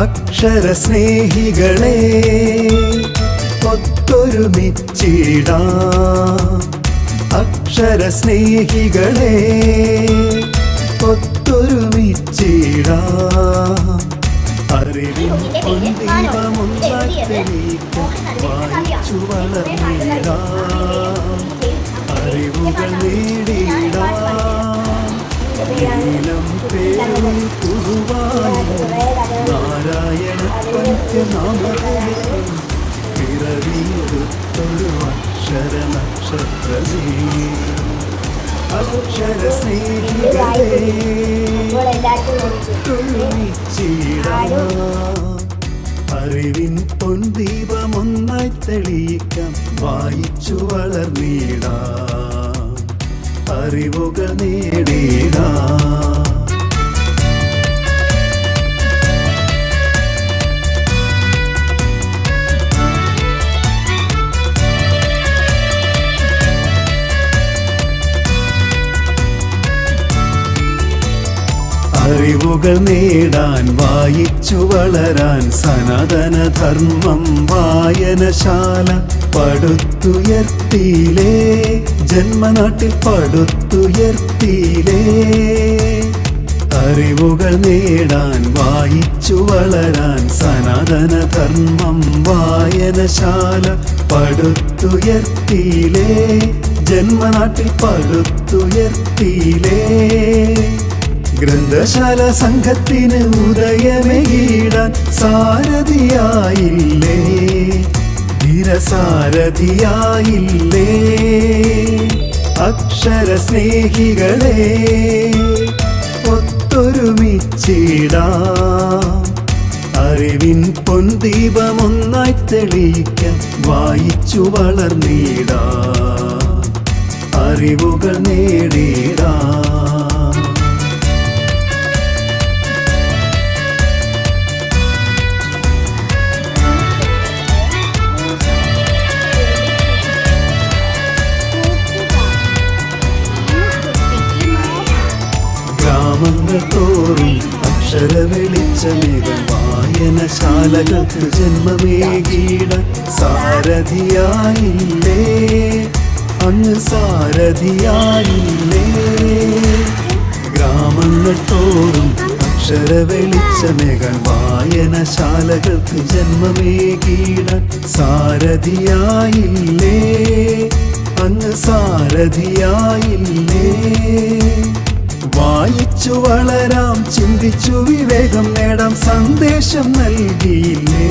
അക്ഷരസ്നേഹികളെ ഒത്തൊരുമിച്ചിടാം. അക്ഷരസ്നേഹികളെ ഒത്തൊരുമിച്ചിടാം. അറിവിൻ പൊൻദീപമൊന്നായി തെളിയിക്കാം, വായിച്ചു വളർന്നിടാം. അറിവുകൾ നേടിയിടാം. നീലം പേരും തുഴുവാനും നാരായണ പഞ്ചനാമതയും പിറവിയൊരു അക്ഷര നക്ഷത്രമേ. അക്ഷരസ്നേഹികളെ ഒത്തൊരുമിച്ചിടാം. അറിവിൻ പൊൻദീപമൊന്നായി തെളിയിക്കാം, വായിച്ചു വളർന്നിടാം. അറിവുകൾ നേടിടാം. അറിവുകൾ നേടാൻ വായിച്ചു വളരാൻ സനാതനധർമ്മം വായനശാല പടുത്തുയർത്തിയിലേ. ജന്മനാട്ടിൽ പടുത്തുയർത്തിയിലേ. അറിവുകൾ നേടാൻ വായിച്ചു വളരാൻ സനാതനധർമ്മം വായനശാല പടുത്തുയർത്തിയിലേ. ജന്മനാട്ടിൽ പടുത്തുയർത്തിയിലേ. ഗ്രന്ഥശാല സംഘത്തിന് ഉദയമേകിടാൻ സാരഥിയായില്ലേ, ധീരസാരഥിയായില്ലേ. അക്ഷരസ്നേഹികളെ ഒത്തൊരുമിച്ചിടാം. അറിവിൻ പൊൻദീപമൊന്നായി തെളിയിക്കാം, വായിച്ചു വളർന്നിടാം. അറിവുകൾ നേടിടാം. ഗ്രാമങ്ങൾ തോറും അക്ഷര വെളിച്ചമേകം വായനശാലകൾക്ക് ജന്മമേകിടാൻ സാരഥിയായില്ലേ, അങ്ങ് സാരഥിയായില്ലേ. ഗ്രാമങ്ങൾ തോറും അക്ഷര വെളിച്ചമേകം വായനശാലകൾക്ക് ജന്മമേകിടാൻ സാരഥിയായില്ലേ, അങ്ങ് സാരഥിയായില്ലേ. വായിച്ചു വളരാം, ചിന്തിച്ചു വിവേകം നേടാം, സന്ദേശം നൽകിയില്ലേ.